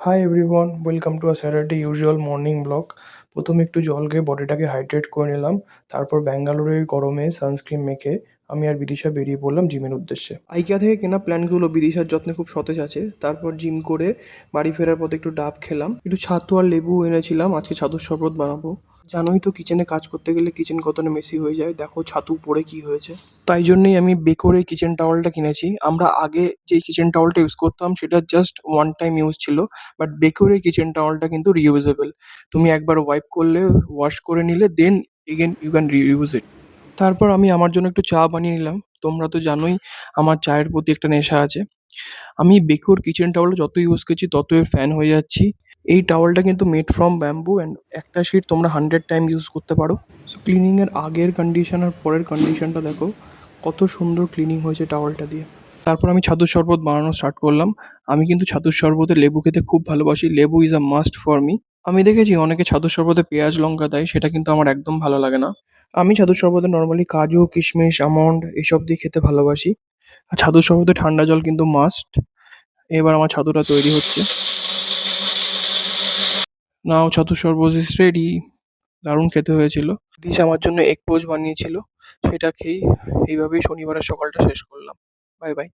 Hi everyone, welcome to a Saturday usual morning blog. প্রথমে একটু জল খেয়ে বডিটাকে হাইড্রেট করে নিলাম। তারপর ব্যাঙ্গালোরের গরমে সানস্ক্রিন মেখে আমি আর বিদিশা বেরিয়ে পড়লাম জিমের উদ্দেশ্যে। আইকিয়া থেকে কেনা প্ল্যানগুলো বিদিশার যত্নে খুব সতেজ আছে। তারপর জিম করে বাড়ি ফেরার পথে একটু ডাব খেলাম, একটু ছাতু আর লেবু এনেছিলাম, আজকে ছাতুর শরবত বানাবো। জানোই তো কিচেনে কাজ করতে গেলে কিচেন কতটা মেসি হয়ে যায়, দেখো ছাতু পড়ে কি হয়েছে। তাই জন্যই আমি বেকোর এই কিচেন টাওয়ালটা কিনেছি। আমরা আগে যে কিচেন টাওয়ালটা ইউজ করতাম সেটা জাস্ট ওয়ান টাইম ইউজ ছিল, বাট বেকোর এই কিচেন টাওয়ালটা কিন্তু রিইউজেবল। তুমি একবার ওয়াইপ করলে, ওয়াশ করে নিলে, then again you can reuse it. তারপর আমি আমার জন্য একটু চা বানিয়ে নিলাম। তোমরা তো জানোই আমার চায়ের প্রতি একটা নেশা আছে। আমি বেকোর কিচেন টাওয়াল যত ইউজ করছি তত এর ফ্যান হয়ে যাচ্ছি। এই টাওয়ালটা কিন্তু মেড ফ্রম ব্যাম্বু অ্যান্ড একটা শিট তোমরা 100 টাইম ইউজ করতে পারো। সো ক্লিনিংয়ের আগের কন্ডিশন আর পরের কন্ডিশনটা দেখো, কত সুন্দর ক্লিনিং হয়েছে টাওয়ালটা দিয়ে। তারপর আমি ছাতুর শরবত বানানো স্টার্ট করলাম। আমি কিন্তু ছাতুর শরবতে লেবু খেতে খুব ভালোবাসি। লেবু is a must for me. আমি দেখেছি অনেকে ছাতুর শরবতে পেঁয়াজ লঙ্কা দেয়, সেটা কিন্তু আমার একদম ভালো লাগে না। আমি ছাতুর শরবতে নর্মালি কাজু, কিশমিশ, আমন্ড এসব দিয়ে খেতে ভালোবাসি। আর ছাতুর শরবতে ঠান্ডা জল কিন্তু মাস্ট। এবার আমার ছাতুটা তৈরি হচ্ছে। নাও ছাতুর শরবত ইজ রেডি। দারুণ খেতে হয়েছিল। দিশ আমার জন্য এগ পোচ বানিয়েছিল, সেটা খেয়েই এইভাবেই শনিবারের সকালটা শেষ করলাম। Bye bye.